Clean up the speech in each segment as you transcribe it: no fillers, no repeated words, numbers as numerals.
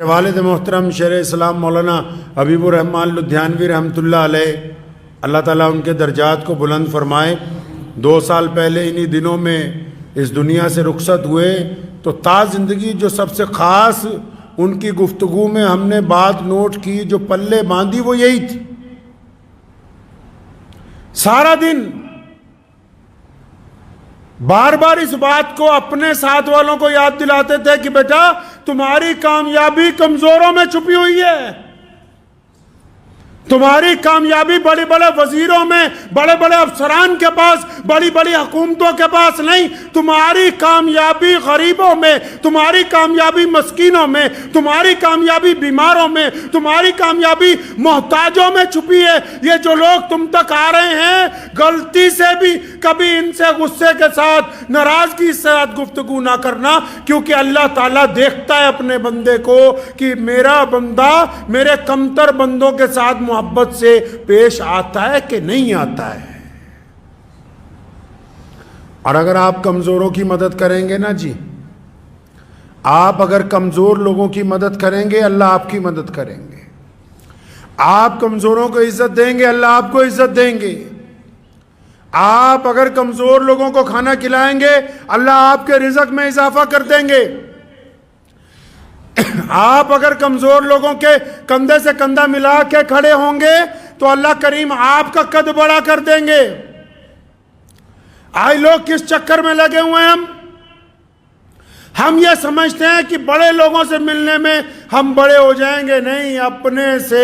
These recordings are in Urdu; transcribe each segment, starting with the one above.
والد محترم شیخ اسلام مولانا حبیب الرحمان لدھیانوی رحمۃ اللہ علیہ، اللہ تعالیٰ ان کے درجات کو بلند فرمائے، 2 سال پہلے انہی دنوں میں اس دنیا سے رخصت ہوئے، تو تا زندگی جو سب سے خاص ان کی گفتگو میں ہم نے بات نوٹ کی، جو پلے باندھی، وہ یہی تھی۔ سارا دن بار بار اس بات کو اپنے ساتھ والوں کو یاد دلاتے تھے کہ بیٹا تمہاری کامیابی کمزوروں میں چھپی ہوئی ہے، تمہاری کامیابی بڑے بڑے وزیروں میں، بڑے بڑے افسران کے پاس، بڑی بڑی حکومتوں کے پاس نہیں، تمہاری کامیابی غریبوں میں، تمہاری کامیابی مسکینوں میں، تمہاری کامیابی بیماروں میں، تمہاری کامیابی محتاجوں میں چھپی ہے۔ یہ جو لوگ تم تک آ رہے ہیں، غلطی سے بھی کبھی ان سے غصے کے ساتھ، ناراضگی کے ساتھ گفتگو نہ کرنا، کیونکہ اللہ تعالیٰ دیکھتا ہے اپنے بندے کو کہ میرا بندہ میرے کمتر بندوں کے ساتھ محبت سے پیش آتا ہے کہ نہیں آتا ہے۔ اور اگر آپ کمزوروں کی مدد کریں گے نا جی، آپ اگر کمزور لوگوں کی مدد کریں گے، اللہ آپ کی مدد کریں گے۔ آپ کمزوروں کو عزت دیں گے، اللہ آپ کو عزت دیں گے۔ آپ اگر کمزور لوگوں کو کھانا کھلائیں گے، اللہ آپ کے رزق میں اضافہ کر دیں گے۔ آپ اگر کمزور لوگوں کے کندھے سے کندھا ملا کے کھڑے ہوں گے تو اللہ کریم آپ کا قد بڑا کر دیں گے۔ آج لوگ کس چکر میں لگے ہوئے ہیں؟ ہم یہ سمجھتے ہیں کہ بڑے لوگوں سے ملنے میں ہم بڑے ہو جائیں گے۔ نہیں، اپنے سے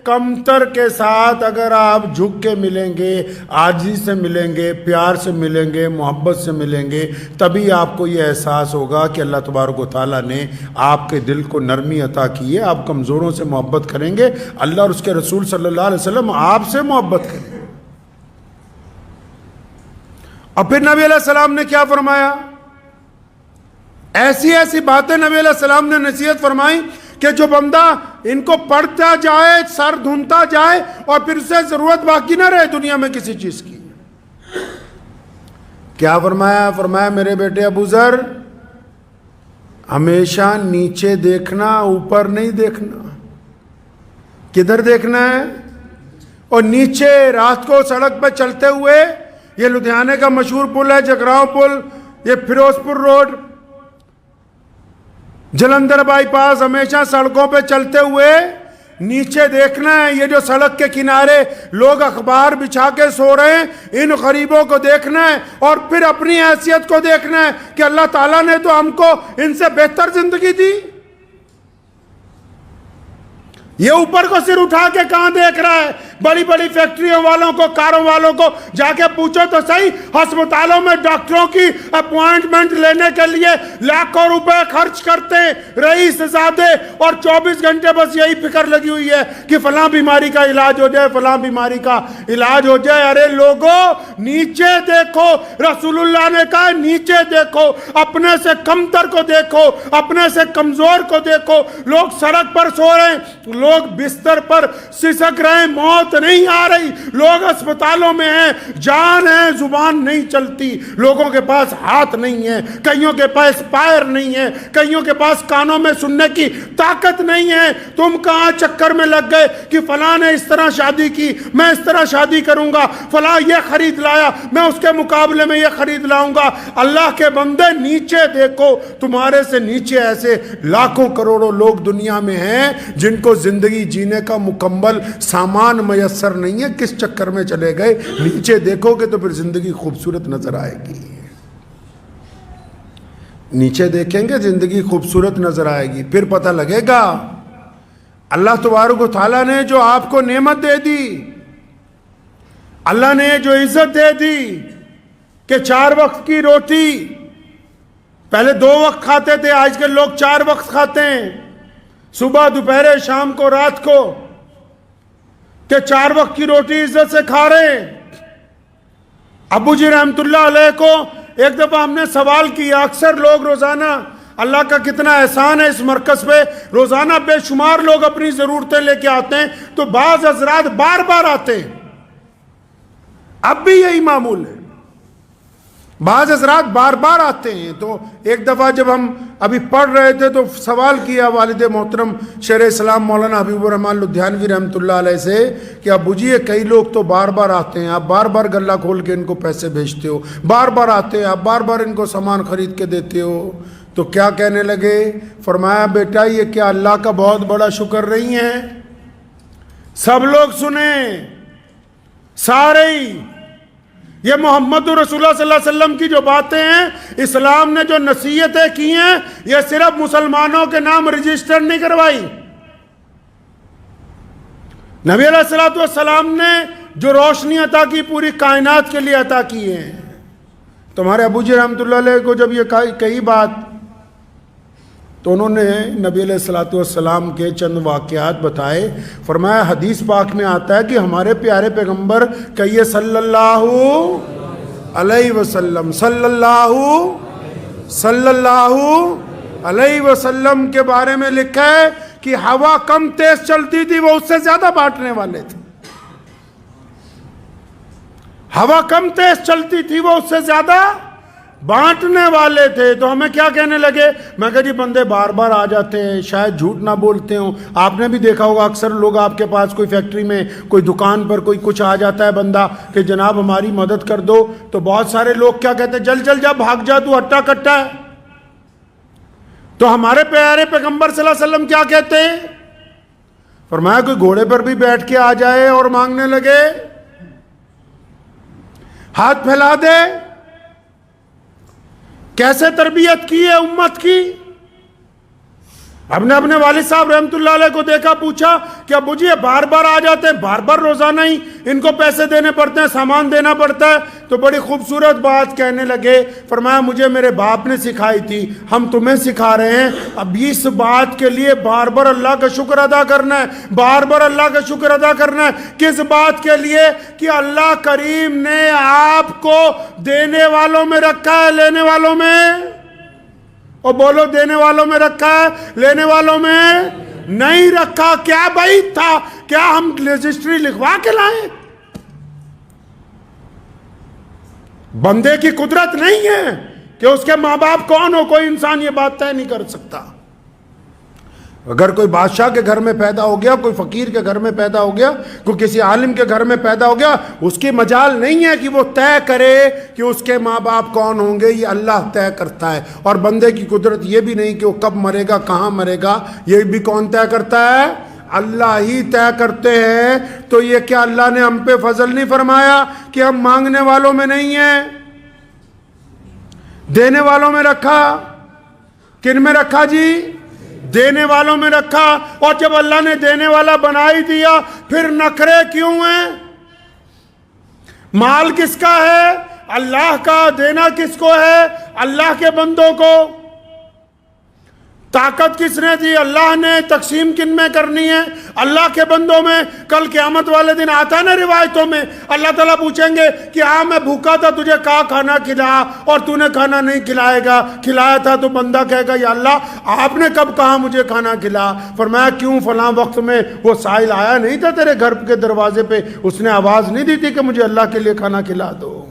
کمتر کے ساتھ اگر آپ جھک کے ملیں گے، عاجزی سے ملیں گے، پیار سے ملیں گے، محبت سے ملیں گے، تبھی آپ کو یہ احساس ہوگا کہ اللہ تبارک و تعالیٰ نے آپ کے دل کو نرمی عطا کی ہے۔ آپ کمزوروں سے محبت کریں گے، اللہ اور اس کے رسول صلی اللہ علیہ وسلم آپ سے محبت کریں گے۔ اور پھر نبی علیہ السلام نے کیا فرمایا؟ ایسی ایسی باتیں نبی علیہ السلام نے نصیحت فرمائی کہ جو بندہ ان کو پڑھتا جائے، سر دھنتا جائے، اور پھر اسے ضرورت باقی نہ رہے دنیا میں کسی چیز کی۔ کیا فرمایا؟ فرمایا میرے بیٹے ابو ذر، ہمیشہ نیچے دیکھنا، اوپر نہیں دیکھنا۔ کدھر دیکھنا ہے؟ اور نیچے رات کو سڑک پہ چلتے ہوئے، یہ لدھیانہ کا مشہور پل ہے جگراؤں پل، یہ فیروز پور روڈ، جلندھر بائی پاس، ہمیشہ سڑکوں پہ چلتے ہوئے نیچے دیکھنا ہے۔ یہ جو سڑک کے کنارے لوگ اخبار بچھا کے سو رہے ہیں، ان غریبوں کو دیکھنا ہے، اور پھر اپنی حیثیت کو دیکھنا ہے کہ اللہ تعالیٰ نے تو ہم کو ان سے بہتر زندگی دی۔ یہ اوپر کو سر اٹھا کے کہاں دیکھ رہا ہے؟ بڑی بڑی فیکٹریوں والوں کو، کاروں والوں کو جا کے پوچھو تو صحیح، ہسپتالوں میں ڈاکٹروں کی اپوائنٹمنٹ لینے کے لیے لاکھوں روپے خرچ کرتے ہیں رئیس زادے، اور 24 گھنٹے بس یہی فکر لگی ہوئی ہے کہ فلاں بیماری کا علاج ہو جائے، فلاں بیماری کا علاج ہو جائے۔ ارے لوگوں، نیچے دیکھو، رسول اللہ نے کہا نیچے دیکھو، اپنے سے کمتر کو دیکھو، اپنے سے کمزور کو دیکھو۔ لوگ سڑک پر سو رہے ہیں، لوگ بستر پر سسک رہے ہیں، موت نہیں آ رہی، لوگ اسپتالوں میں ہیں، جان ہے، زبان نہیں چلتی، لوگوں کے پاس ہاتھ نہیں ہے، کئیوں کے پاس پیر نہیں ہے، کئیوں کے پاس کانوں میں سننے کی طاقت نہیں ہے۔ تم کہاں چکر میں لگ گئے کہ فلاں نے اس طرح شادی کی، میں اس طرح شادی کروں گا، فلاں یہ خرید لایا، میں اس کے مقابلے میں یہ خرید لاؤں گا۔ اللہ کے بندے نیچے دیکھو، تمہارے سے نیچے ایسے لاکھوں کروڑوں لوگ دنیا میں ہیں جن کو زندگی جینے کا مکمل سامان میسر نہیں ہے۔ کس چکر میں چلے گئے؟ نیچے دیکھو گے تو پھر زندگی خوبصورت نظر آئے گی۔ نیچے دیکھیں گے زندگی خوبصورت نظر آئے گی، پھر پتہ لگے گا اللہ تبارک و تعالیٰ نے جو آپ کو نعمت دے دی، اللہ نے جو عزت دے دی کہ 4 وقت کی روٹی، پہلے 2 وقت کھاتے تھے، آج کل لوگ 4 وقت کھاتے ہیں، صبح، دوپہر، شام کو، رات کو، کہ 4 وقت کی روٹی عزت سے کھا رہے ہیں۔ ابو جی رحمت اللہ علیہ کو ایک دفعہ ہم نے سوال کیا، اکثر لوگ روزانہ، اللہ کا کتنا احسان ہے اس مرکز پہ، روزانہ بے شمار لوگ اپنی ضرورتیں لے کے آتے ہیں، تو بعض حضرات بار بار آتے ہیں، اب بھی یہی معمول ہے، بعض حضرات بار بار آتے ہیں. تو ایک دفعہ جب ہم ابھی پڑھ رہے تھے تو سوال کیا والد محترم شیخ اسلام مولانا حبیب الرحمن لدھیانوی رحمۃ اللہ علیہ سے کہ ابو جی کئی لوگ تو بار بار آتے ہیں, آپ بار بار گلہ کھول کے ان کو پیسے بھیجتے ہو, بار بار آتے ہیں آپ بار بار ان کو سامان خرید کے دیتے ہو, تو کیا کہنے لگے؟ فرمایا بیٹا یہ کیا اللہ کا بہت بڑا شکر نہیں ہے؟ سب لوگ سنیں, سارے ہی, یہ محمد رسول اللہ صلی اللہ علیہ وسلم کی جو باتیں ہیں, اسلام نے جو نصیحتیں کی ہیں, یہ صرف مسلمانوں کے نام رجسٹر نہیں کروائی. نبی علیہ الصلوۃ والسلام نے جو روشنی عطا کی پوری کائنات کے لیے عطا کی ہے. تمہارے ابو جی رحمۃ اللہ علیہ کو جب یہ کہی بات تو انہوں نے نبی علیہ الصلوۃ والسلام کے چند واقعات بتائے. فرمایا حدیث پاک میں آتا ہے کہ ہمارے پیارے پیغمبر کہیے صلی اللہ علیہ وسلم, صلی اللہ علیہ وسلم کے بارے میں لکھا ہے کہ ہوا کم تیز چلتی تھی, وہ اس سے زیادہ بانٹنے والے تھے. ہوا کم تیز چلتی تھی, وہ اس سے زیادہ بانٹنے والے تھے. تو ہمیں کیا کہنے لگے؟ میں کہا جی بندے بار بار آ جاتے ہیں, شاید جھوٹ نہ بولتے ہوں. آپ نے بھی دیکھا ہوگا اکثر لوگ آپ کے پاس کوئی فیکٹری میں, کوئی دکان پر کوئی کچھ آ جاتا ہے بندہ کہ جناب ہماری مدد کر دو, تو بہت سارے لوگ کیا کہتے ہیں؟ چل جا بھاگ جا, تو ہٹا کٹا ہے. تو ہمارے پیارے پیغمبر صلی اللہ علیہ وسلم کیا کہتے ہیں؟ فرمایا کوئی گھوڑے پر بھی بیٹھ کے آ جائے اور مانگنے لگے, ہاتھ پھیلا دے. کیسے تربیت کی ہے امت کی. ہم نے اپنے والد صاحب رحمۃ اللہ علیہ کو دیکھا, پوچھا کہ ابو جی یہ بار بار آ جاتے ہیں, بار بار روزانہ ہی ان کو پیسے دینے پڑتے ہیں, سامان دینا پڑتا ہے. تو بڑی خوبصورت بات کہنے لگے. فرمایا مجھے میرے باپ نے سکھائی تھی, ہم تمہیں سکھا رہے ہیں. اب اس بات کے لیے بار بار اللہ کا شکر ادا کرنا ہے, بار بار اللہ کا شکر ادا کرنا ہے. کس بات کے لیے؟ کہ اللہ کریم نے آپ کو دینے والوں میں رکھا ہے, لینے والوں میں, اور بولو دینے والوں میں رکھا ہے, لینے والوں میں نہیں رکھا. کیا بعید تھا, کیا ہم رجسٹری لکھوا کے لائیں؟ بندے کی قدرت نہیں ہے کہ اس کے ماں باپ کون ہو, کوئی انسان یہ بات طے نہیں کر سکتا. اگر کوئی بادشاہ کے گھر میں پیدا ہو گیا, کوئی فقیر کے گھر میں پیدا ہو گیا, کوئی کسی عالم کے گھر میں پیدا ہو گیا, اس کی مجال نہیں ہے کہ وہ طے کرے کہ اس کے ماں باپ کون ہوں گے. یہ اللہ طے کرتا ہے. اور بندے کی قدرت یہ بھی نہیں کہ وہ کب مرے گا, کہاں مرے گا, یہ بھی کون طے کرتا ہے؟ اللہ ہی طے کرتے ہیں. تو یہ کیا اللہ نے ہم پہ فضل نہیں فرمایا کہ ہم مانگنے والوں میں نہیں ہیں, دینے والوں میں رکھا؟ کن میں رکھا جی؟ دینے والوں میں رکھا. اور جب اللہ نے دینے والا بنا ہی دیا, پھر نخرے کیوں ہیں؟ مال کس کا ہے؟ اللہ کا. دینا کس کو ہے؟ اللہ کے بندوں کو. طاقت کس نے دی؟ اللہ نے. تقسیم کن میں کرنی ہے؟ اللہ کے بندوں میں. کل قیامت والے دن آتا ہے نا روایتوں میں, اللہ تعالیٰ پوچھیں گے کہ ہاں میں بھوکا تھا, تجھے کہا کھانا کھلا اور تو نے کھانا نہیں کھلایا تھا. تو بندہ کہے گا یا اللہ آپ نے کب کہا مجھے کھانا کھلا؟ فرمایا کیوں, فلاں وقت میں وہ سائل آیا نہیں تھا تیرے گھر کے دروازے پہ, اس نے آواز نہیں دی تھی کہ مجھے اللہ کے لیے کھانا کھلا دو.